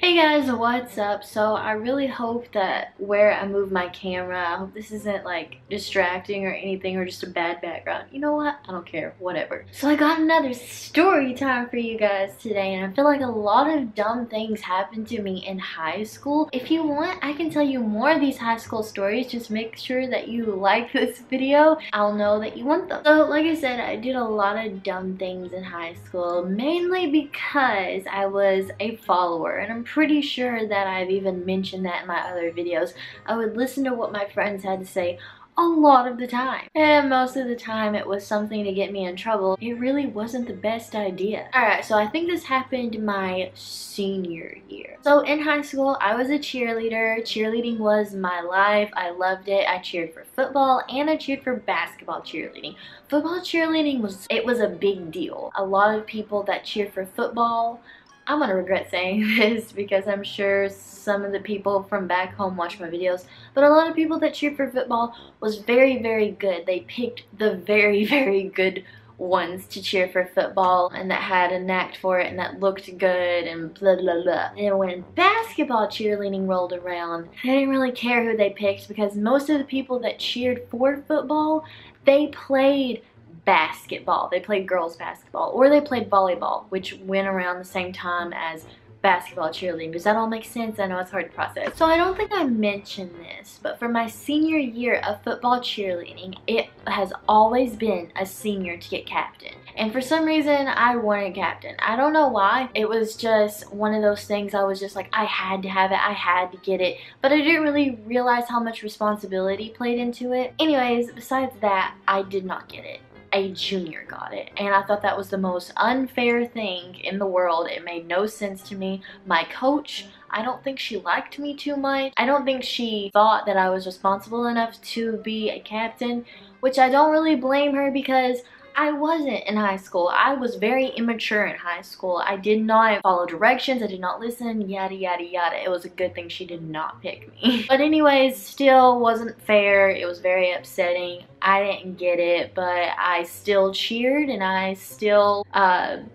Hey guys, what's up? So I really hope that where I move my camera, I hope this isn't like distracting or anything or just a bad background. You know what? I don't care, whatever. So I got another story time for you guys today, and I feel like a lot of dumb things happened to me in high school. If you want, I can tell you more of these high school stories. Just make sure that you like this video. I'll know that you want them. So like I said, I did a lot of dumb things in high school, mainly because I was a follower, and I'm pretty sure that I've even mentioned that in my other videos. I would listen to what my friends had to say a lot of the time, and most of the time it was something to get me in trouble. It really wasn't the best idea. Alright, so I think this happened my senior year. So in high school, I was a cheerleader. Cheerleading was my life. I loved it. I cheered for football and I cheered for basketball cheerleading. Football cheerleading was a big deal. A lot of people that cheered for football, I'm gonna regret saying this because I'm sure some of the people from back home watch my videos, but a lot of people that cheered for football was very, very good. They picked the very, very good ones to cheer for football and that had a knack for it and that looked good and blah blah blah. And when basketball cheerleading rolled around, I didn't really care who they picked because most of the people that cheered for football, they played basketball. They played girls basketball, or they played volleyball, which went around the same time as basketball cheerleading. Does that all make sense? I know it's hard to process. So I don't think I mentioned this, but for my senior year of football cheerleading, it has always been a senior to get captain. And for some reason, I wanted captain. I don't know why. It was just one of those things I was just like, I had to have it. I had to get it. But I didn't really realize how much responsibility played into it. Anyways, besides that, I did not get it. A junior got it, and I thought that was the most unfair thing in the world. It made no sense to me. My coach, I don't think she liked me too much. I don't think she thought that I was responsible enough to be a captain, which I don't really blame her because I wasn't in high school. I was very immature in high school. I did not follow directions. I did not listen, yada yada yada. It was a good thing she did not pick me. But anyways, still wasn't fair. It was very upsetting. I didn't get it, but I still cheered and I still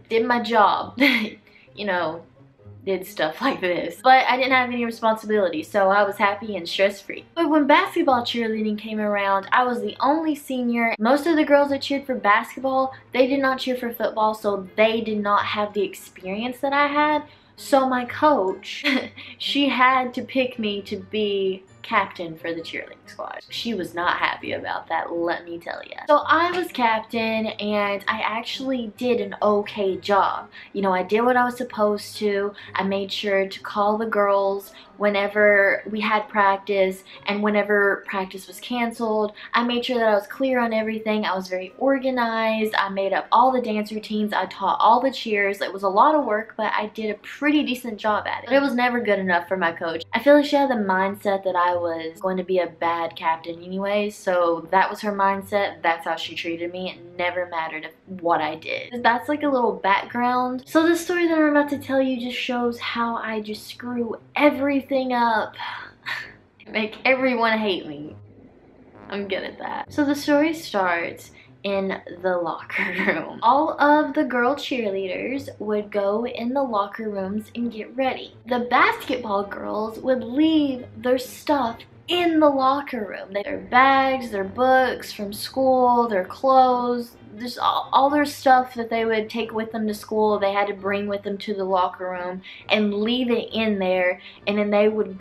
did my job. You know, did stuff like this. But I didn't have any responsibility, so I was happy and stress-free. But when basketball cheerleading came around, I was the only senior. Most of the girls that cheered for basketball, they did not cheer for football, so they did not have the experience that I had. So my coach, she had to pick me to be captain for the cheerleading squad. She was not happy about that, let me tell you. So I was captain and I actually did an okay job. You know, I did what I was supposed to. I made sure to call the girls whenever we had practice and whenever practice was canceled. I made sure that I was clear on everything. I was very organized. I made up all the dance routines. I taught all the cheers. It was a lot of work, but I did a pretty decent job at it. But it was never good enough for my coach. I feel like she had the mindset that I was going to be a bad captain anyways, so that was her mindset. That's how she treated me. It never mattered what I did. That's like a little background. So the story that I'm about to tell you just shows how I just screw everything up. Make everyone hate me. I'm good at that. So the story starts in the locker room. All of the girl cheerleaders would go in the locker rooms and get ready. The basketball girls would leave their stuff in the locker room. Their bags, their books from school, their clothes, just all their stuff that they would take with them to school, they had to bring with them to the locker room and leave it in there, and then they would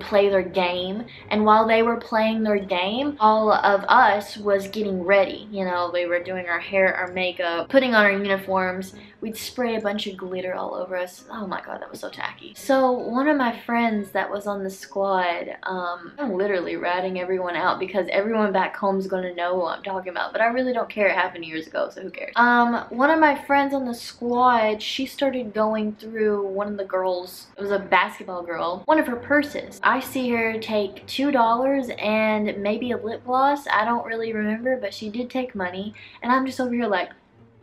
play their game. And while they were playing their game, all of us was getting ready. You know, we were doing our hair, our makeup, putting on our uniforms. We'd spray a bunch of glitter all over us. Oh my god, that was so tacky. So one of my friends that was on the squad, I'm literally ratting everyone out because everyone back home is gonna know what I'm talking about, but I really don't care. It happened years ago, so who cares? One of my friends on the squad, she started going through one of the girls, it was a basketball girl, one of her purses. I see her take $2 and maybe a lip gloss. I don't really remember, but she did take money, and I'm just over here like,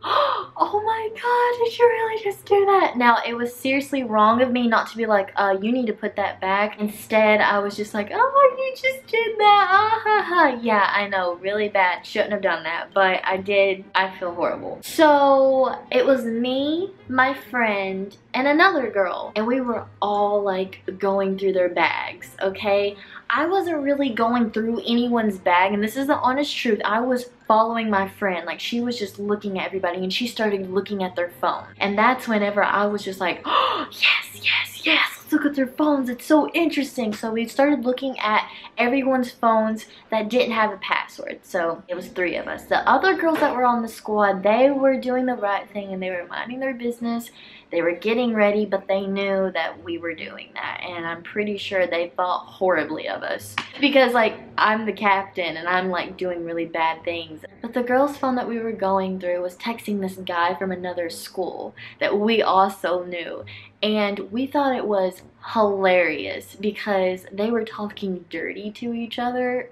oh my god, did you really just do that? Now, it was seriously wrong of me not to be like, you need to put that back. Instead, I was just like, oh, you just did that, ah ha ha. Yeah, I know, really bad, shouldn't have done that, but I did. I feel horrible. So, it was me, my friend, and another girl. And we were all like going through their bags, okay? I wasn't really going through anyone's bag, and this is the honest truth. I was following my friend. Like, she was just looking at everybody, and she started looking at their phone. And that's whenever I was just like, oh, yes, yes, yes, let's look at their phones. It's so interesting. So we started looking at everyone's phones that didn't have a password. So it was 3 of us. The other girls that were on the squad, they were doing the right thing, and they were minding their business. They were getting ready, but they knew that we were doing that, and I'm pretty sure they thought horribly of us because, like, I'm the captain and I'm like doing really bad things. But the girl's phone that we were going through was texting this guy from another school that we also knew, and we thought it was hilarious because they were talking dirty to each other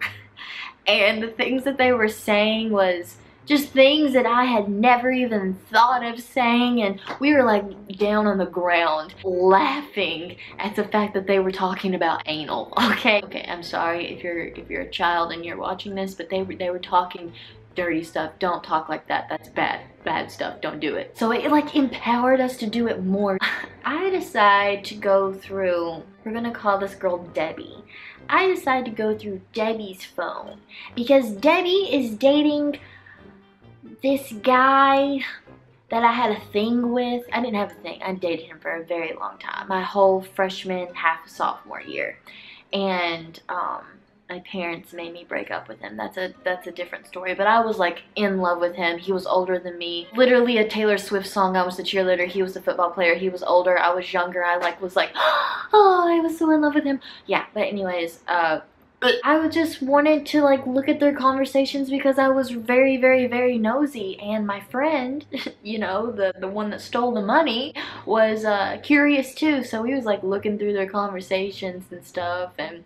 and the things that they were saying was just things that I had never even thought of saying, and we were like down on the ground laughing at the fact that they were talking about anal. Okay, I'm sorry if you're a child and you're watching this, but they were talking dirty stuff. Don't talk like that. That's bad stuff. Don't do it. So it like empowered us to do it more. I decide to go through, we're gonna call this girl Debbie. I decide to go through Debbie's phone because Debbie is dating this guy that I had a thing with. I didn't have a thing. I dated him for a very long time. My whole freshman, half sophomore year. And my parents made me break up with him. That's a different story. But I was like in love with him. He was older than me. Literally a Taylor Swift song. I was the cheerleader. He was the football player. He was older. I was younger. I was like, oh, I was so in love with him. Yeah, but anyways, I just wanted to like look at their conversations because I was very, very, very nosy, and my friend, you know, the one that stole the money, was curious too. So he was like looking through their conversations and stuff, and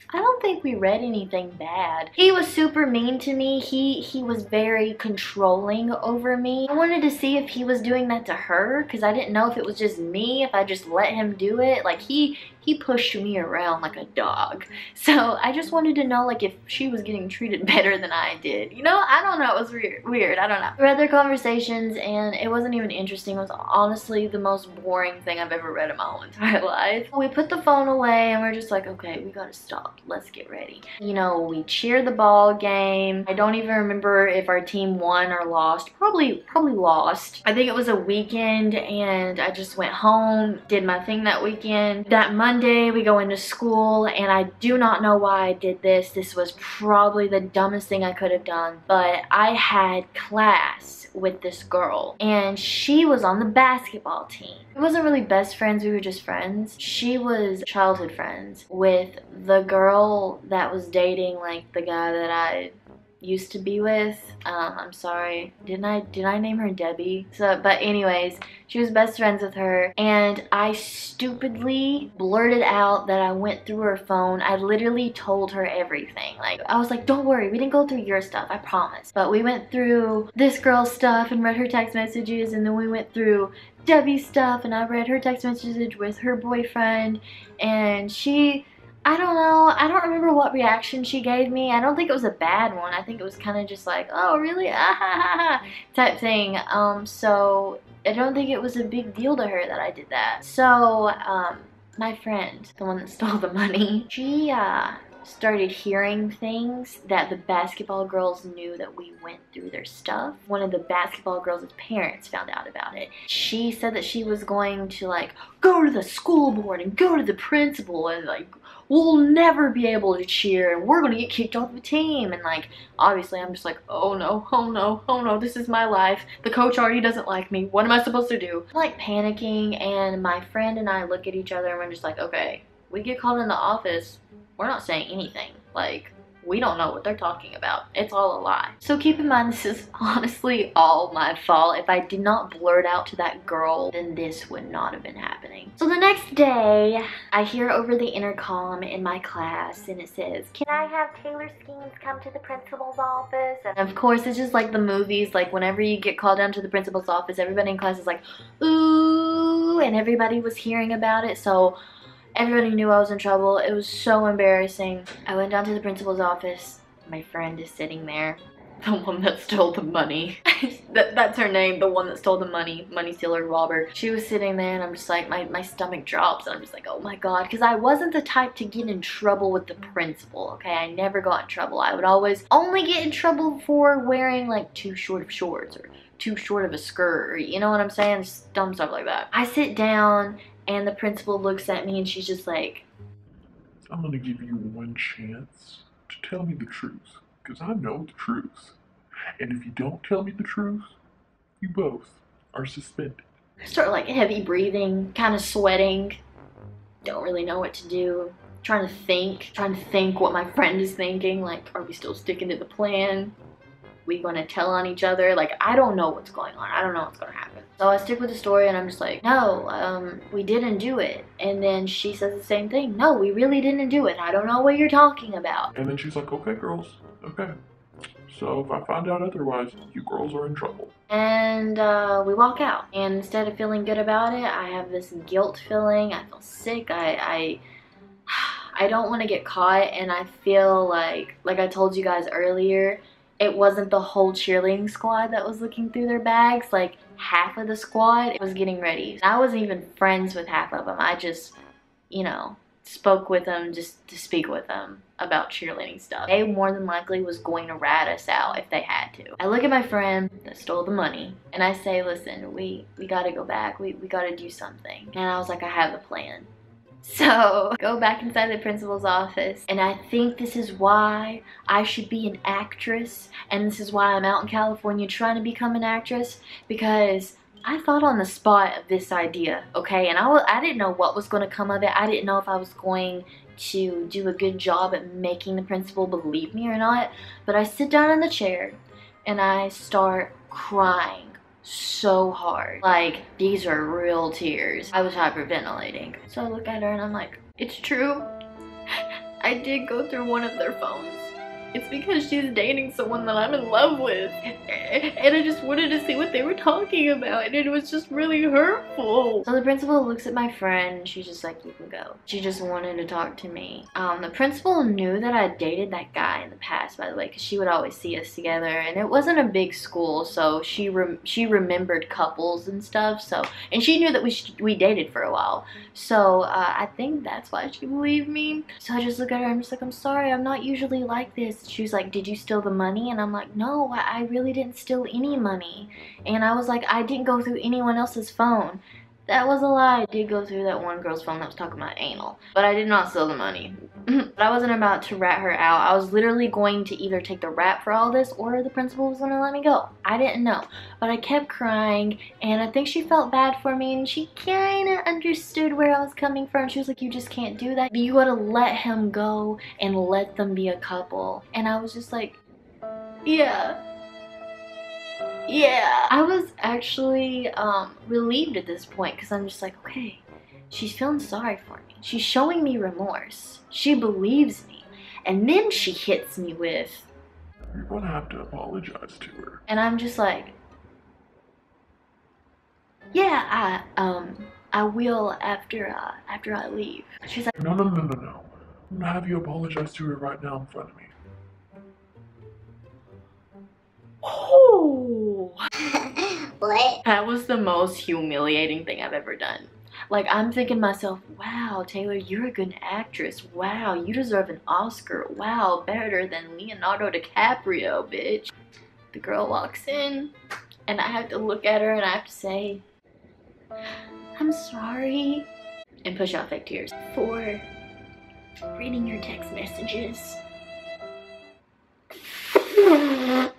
I don't think we read anything bad. He was super mean to me. He was very controlling over me. I wanted to see if he was doing that to her because I didn't know if it was just me, if I just let him do it. Like he pushed me around like a dog. So I just wanted to know like if she was getting treated better than I did. You know, I don't know. It was weird. I don't know. We read their conversations and it wasn't even interesting. It was honestly the most boring thing I've ever read in my whole entire life. We put the phone away and we're just like, okay, we gotta stop. Let's get ready. You know, we cheered the ball game. I don't even remember if our team won or lost. Probably lost. I think it was a weekend and I just went home, did my thing that weekend. That Monday we go into school and I do not know why I did this. This was probably the dumbest thing I could have done, but I had class with this girl and she was on the basketball team. We wasn't really best friends, we were just friends. She was childhood friends with the girl that was dating like the guy that I used to be with. I'm sorry, did I name her Debbie? So, but anyways, she was best friends with her and I stupidly blurted out that I went through her phone. I literally told her everything. Like, I was like, don't worry, we didn't go through your stuff, I promise. But we went through this girl's stuff and read her text messages, and then we went through Debbie's stuff and I read her text message with her boyfriend, and she, I don't know, I don't remember what reaction she gave me. I don't think it was a bad one. I think it was kind of just like, oh really, ah ha ha ha type thing. So I don't think it was a big deal to her that I did that. So my friend, the one that stole the money, she started hearing things that the basketball girls knew that we went through their stuff. One of the basketball girls' parents found out about it. She said that she was going to like go to the school board and go to the principal and like, we'll never be able to cheer and we're gonna get kicked off the team. And like, obviously I'm just like, oh no, oh no, oh no, this is my life. The coach already doesn't like me. What am I supposed to do? I'm like panicking, and my friend and I look at each other and we're just like, okay, we get called in the office, we're not saying anything. Like, we don't know what they're talking about. It's all a lie. So keep in mind, this is honestly all my fault. If I did not blurt out to that girl, then this would not have been happening. So the next day, I hear over the intercom in my class, and it says, can I have Taylor Skeens come to the principal's office? And of course, it's just like the movies. Like, whenever you get called down to the principal's office, everybody in class is like, ooh, and everybody was hearing about it. So everybody knew I was in trouble. It was so embarrassing. I went down to the principal's office. My friend is sitting there. The one that stole the money. That's her name, the one that stole the money. Money stealer, robber. She was sitting there and I'm just like, my stomach drops. And I'm just like, oh my god. Because I wasn't the type to get in trouble with the principal, okay? I never got in trouble. I would always only get in trouble for wearing like too short of shorts or too short of a skirt, or you know what I'm saying? Just dumb stuff like that. I sit down and the principal looks at me and she's just like, I'm gonna give you one chance to tell me the truth. Because I know the truth. And if you don't tell me the truth, you both are suspended. I start like heavy breathing, kind of sweating. Don't really know what to do. Trying to think what my friend is thinking. Like, are we still sticking to the plan? We gonna tell on each other? Like, I don't know what's going on. I don't know what's gonna happen. So I stick with the story and I'm just like, no, we didn't do it. And then she says the same thing. No, we really didn't do it. I don't know what you're talking about. And then she's like, okay, girls, okay. So if I find out otherwise, you girls are in trouble. And we walk out. And instead of feeling good about it, I have this guilt feeling. I feel sick. I don't want to get caught. And I feel like I told you guys earlier, it wasn't the whole cheerleading squad that was looking through their bags. Like, half of the squad was getting ready. I wasn't even friends with half of them. I just, you know, spoke with them just to speak with them about cheerleading stuff. They more than likely was going to rat us out if they had to. I look at my friend that stole the money and I say, listen, we gotta go back. We gotta do something. And I was like, I have a plan. So go back inside the principal's office, and I think this is why I should be an actress, and this is why I'm out in California trying to become an actress, because I thought on the spot of this idea, okay? And I didn't know what was going to come of it. I didn't know if I was going to do a good job at making the principal believe me or not. But I sit down in the chair and I start crying so hard. Like, these are real tears. I was hyperventilating. So I look at her and I'm like, it's true. I did go through one of their phones. It's because she's dating someone that I'm in love with. And I just wanted to see what they were talking about. And it was just really hurtful. So the principal looks at my friend and she's just like, you can go. She just wanted to talk to me. The principal knew that I dated that guy in the past, by the way, because she would always see us together. And it wasn't a big school, so she remembered couples and stuff. So, and she knew that we dated for a while. So I think that's why she believed me. So I just look at her and I'm just like, I'm sorry, I'm not usually like this. She was like, did you steal the money? And I'm like, no, I really didn't steal any money. And I was like, I didn't go through anyone else's phone. That was a lie. I did go through that one girl's phone that was talking about anal. But I did not steal the money. But I wasn't about to rat her out. I was literally going to either take the rap for all this or the principal was going to let me go. I didn't know. But I kept crying and I think she felt bad for me and she kind of understood where I was coming from. She was like, you just can't do that. You got to let him go and let them be a couple. And I was just like, yeah. Yeah, I was actually relieved at this point because I'm just like, okay, she's feeling sorry for me. She's showing me remorse. She believes me. And then she hits me with, you're gonna have to apologize to her. And I'm just like, yeah, I will after I leave. She's like, no. I'm gonna have you apologize to her right now in front of me. oh. What? That was the most humiliating thing I've ever done. Like, I'm thinking to myself, wow, Taylor, you're a good actress. Wow, you deserve an Oscar. Wow, better than Leonardo DiCaprio, bitch. The girl walks in, and I have to look at her and I have to say, I'm sorry. And push out fake tears for reading your text messages.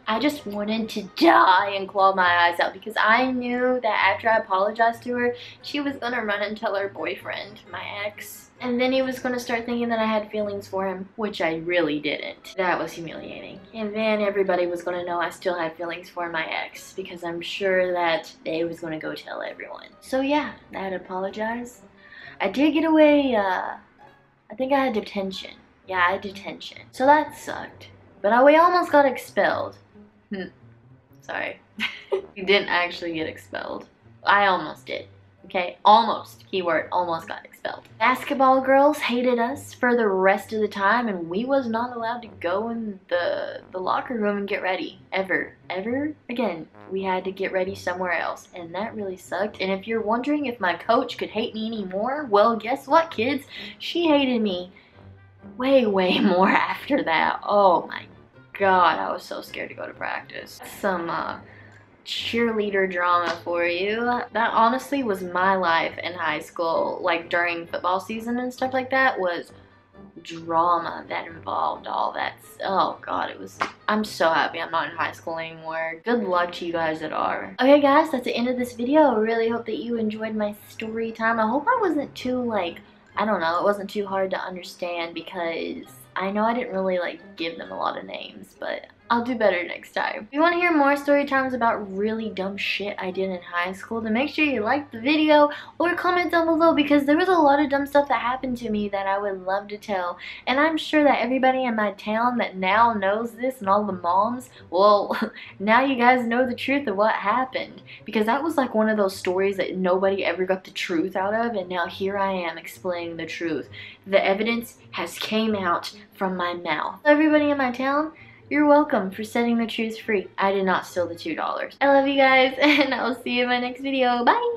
I just wanted to die and claw my eyes out because I knew that after I apologized to her, she was gonna run and tell her boyfriend, my ex. And then he was gonna start thinking that I had feelings for him, which I really didn't. That was humiliating. And then everybody was gonna know I still had feelings for my ex because I'm sure that they was gonna go tell everyone. So yeah, I had to apologize. I did get away, I think I had detention. Yeah, I had detention. So that sucked. But we almost got expelled. Sorry. We didn't actually get expelled. I almost did. Okay, almost, keyword, almost got expelled. Basketball girls hated us for the rest of the time, and we was not allowed to go in the locker room and get ready, ever again. We had to get ready somewhere else, and that really sucked. And if you're wondering if my coach could hate me anymore, well, guess what, kids? She hated me way more after that. Oh my god, I was so scared to go to practice. Some cheerleader drama for you. That honestly was my life in high school. Like during football season and stuff like that was drama that involved all that. Oh god, it was. I'm so happy I'm not in high school anymore. Good luck to you guys that are. Okay guys, that's the end of this video. I really hope that you enjoyed my story time. I hope I wasn't too like, I don't know, it wasn't too hard to understand, because I know I didn't really like give them a lot of names, but I'll do better next time. If you want to hear more story times about really dumb shit I did in high school, then make sure you like the video or comment down below, because there was a lot of dumb stuff that happened to me that I would love to tell. And I'm sure that everybody in my town that now knows this, and all the moms, well, now you guys know the truth of what happened. Because that was like one of those stories that nobody ever got the truth out of, and now here I am explaining the truth. The evidence has came out from my mouth. Everybody in my town, you're welcome for setting the truth free. I did not steal the $2. I love you guys, and I'll see you in my next video. Bye!